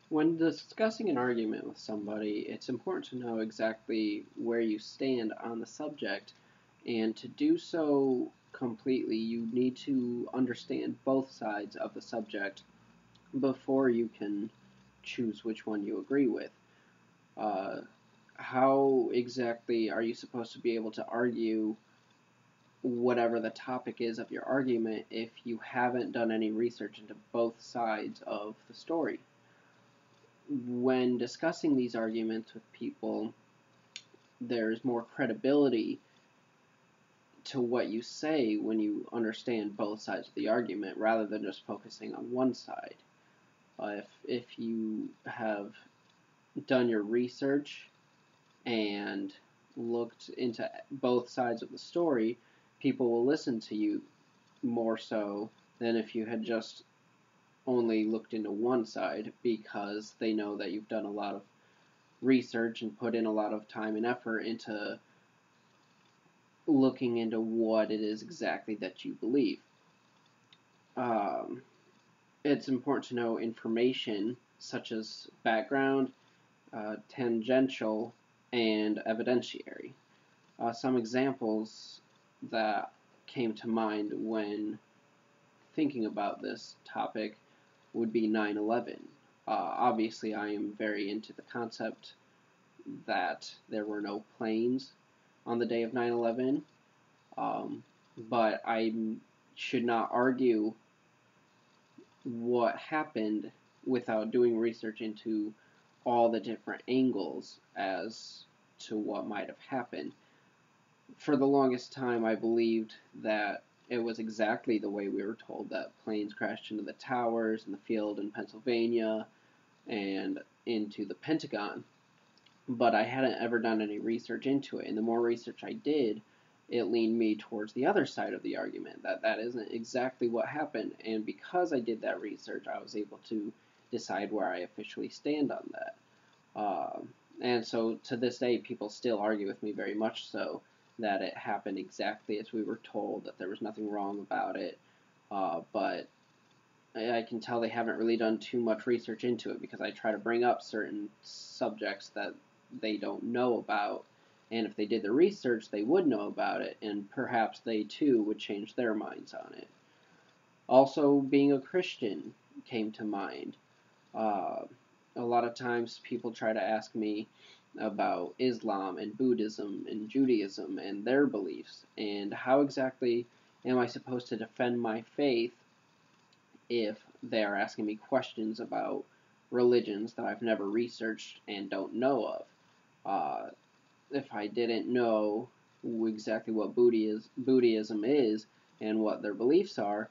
When discussing an argument with somebody, it's important to know exactly where you stand on the subject, and to do so completely, you need to understand both sides of the subject before you can choose which one you agree with. Uh, how exactly are you supposed to be able to argue whatever the topic is of your argument if you haven't done any research into both sides of the story? When discussing these arguments with people, there's more credibility to what you say when you understand both sides of the argument rather than just focusing on one side. If you have done your research and looked into both sides of the story, people will listen to you more so than if you had just only looked into one side, because they know that you've done a lot of research and put in a lot of time and effort into looking into what it is exactly that you believe. Um, it's important to know information such as background, tangential, and evidentiary. Some examples that came to mind when thinking about this topic would be 9/11. Obviously, I am very into the concept that there were no planes on the day of 9/11, um, but I should not argue what happened without doing research into all the different angles as to what might have happened. For the longest time, I believed that it was exactly the way we were told, that planes crashed into the towers in the field in Pennsylvania and into the Pentagon. But I hadn't ever done any research into it, and the more research I did, it leaned me towards the other side of the argument, that that isn't exactly what happened. And because I did that research, I was able to decide where I officially stand on that. And so to this day, people still argue with me very much so that it happened exactly as we were told, that there was nothing wrong about it. But I can tell they haven't really done too much research into it, because I try to bring up certain subjects that they don't know about. And if they did the research, they would know about it, and perhaps they too would change their minds on it. Also, being a Christian came to mind. Uh, a lot of times people try to ask me about Islam and Buddhism and Judaism and their beliefs, and how exactly am I supposed to defend my faith if they are asking me questions about religions that I've never researched and don't know of. If I didn't know exactly what Buddhism is and what their beliefs are,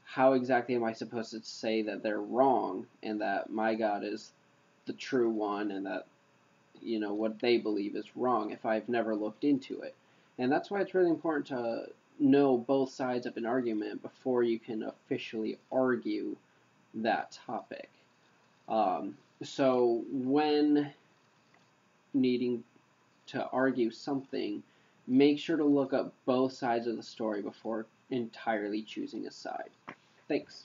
how exactly am I supposed to say that they're wrong and that my God is the true one, and that what they believe is wrong, if I've never looked into it? And that's why it's really important to know both sides of an argument before you can officially argue that topic. So when needing to argue something, make sure to look up both sides of the story before entirely choosing a side. Thanks.